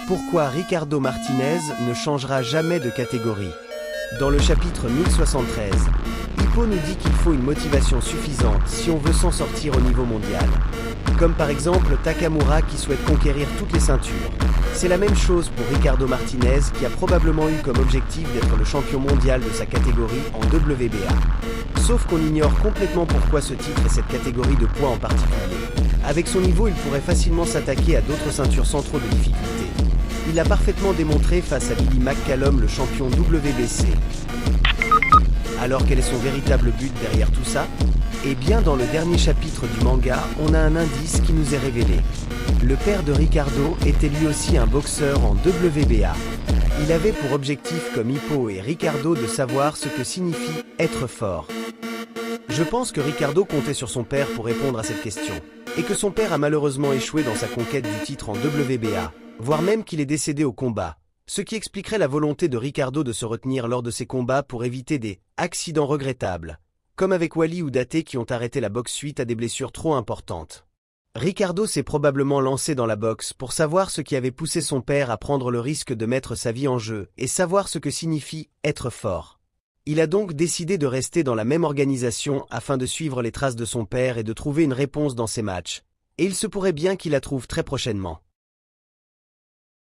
Pourquoi Ricardo Martinez ne changera jamais de catégorie? Dans le chapitre 1073, Hippo nous dit qu'il faut une motivation suffisante si on veut s'en sortir au niveau mondial. Comme par exemple Takamura qui souhaite conquérir toutes les ceintures. C'est la même chose pour Ricardo Martinez qui a probablement eu comme objectif d'être le champion mondial de sa catégorie en WBA. Sauf qu'on ignore complètement pourquoi ce titre et cette catégorie de poids en particulier. Avec son niveau, il pourrait facilement s'attaquer à d'autres ceintures sans trop de difficultés. Il l'a parfaitement démontré face à Billy McCallum, le champion WBC. Alors quel est son véritable but derrière tout ça? Eh bien, dans le dernier chapitre du manga, on a un indice qui nous est révélé. Le père de Ricardo était lui aussi un boxeur en WBA. Il avait pour objectif comme Hippo et Ricardo de savoir ce que signifie être fort. Je pense que Ricardo comptait sur son père pour répondre à cette question, et que son père a malheureusement échoué dans sa conquête du titre en WBA, voire même qu'il est décédé au combat, ce qui expliquerait la volonté de Ricardo de se retenir lors de ses combats pour éviter des accidents regrettables, comme avec Wally ou Date qui ont arrêté la boxe suite à des blessures trop importantes. Ricardo s'est probablement lancé dans la boxe pour savoir ce qui avait poussé son père à prendre le risque de mettre sa vie en jeu et savoir ce que signifie être fort. Il a donc décidé de rester dans la même organisation afin de suivre les traces de son père et de trouver une réponse dans ses matchs. Et il se pourrait bien qu'il la trouve très prochainement.